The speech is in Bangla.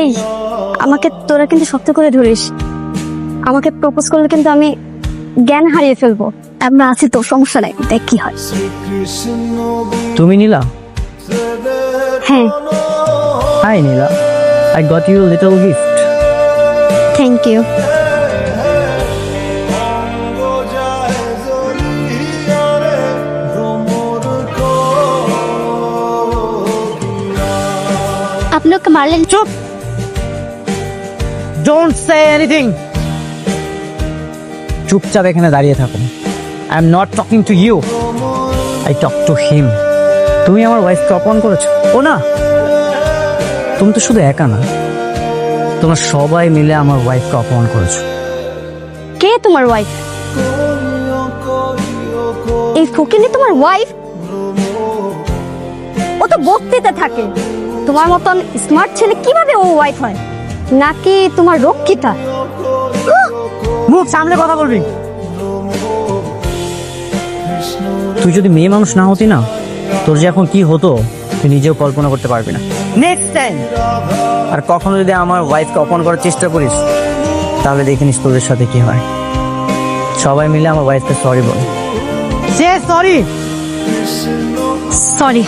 এই আমাকে তোরা কিন্তু শক্ত করে ধরিস। আমাকে প্রপোজ করলে কিন্তু আমি জ্ঞান হারিয়ে ফেলবো। আমরা আছি তো, সমস্যা নাই, দেখ কি হয়। তুমি নীলা? হ্যাঁ, hi Nila, I got you little gift. Thank you. আপনি ওকে মারলেন? চুপ, ডোন্ট সে এনিথিং। চুপচাপ এখানে দাঁড়িয়ে থাকো। I am not talking to you, I talk to him. তুমি আমার ওয়াইফকে অপমান করেছো? ও না, তুমি তো শুধু একা না, তোমরা সবাই মিলে আমার ওয়াইফকে অপমান করেছো। কে তোমার ওয়াইফ? এই ফকিনি তোমার ওয়াইফ? ও তো বস্তিতে থাকে। তোমার মতন স্মার্ট ছেলে কিভাবে ও ওয়াইফ হয়? নাকি তোমার রক্ষিতা? মুখ সামনে কথা বলবি। তুই যদি মেয়ে মানুষ না হতি না, তোর যে এখন কি হতো তুই নিজেও কল্পনা করতে পারবি না। নেক্সট টাইম আর কখনো যদি আমার ওয়াইফকে অপমান করার চেষ্টা করিস, তাহলে দেখে নিস তোদের সাথে কি হয়। সবাই মিলে আমার ওয়াইফকে সরি বল। Say sorry. সরি।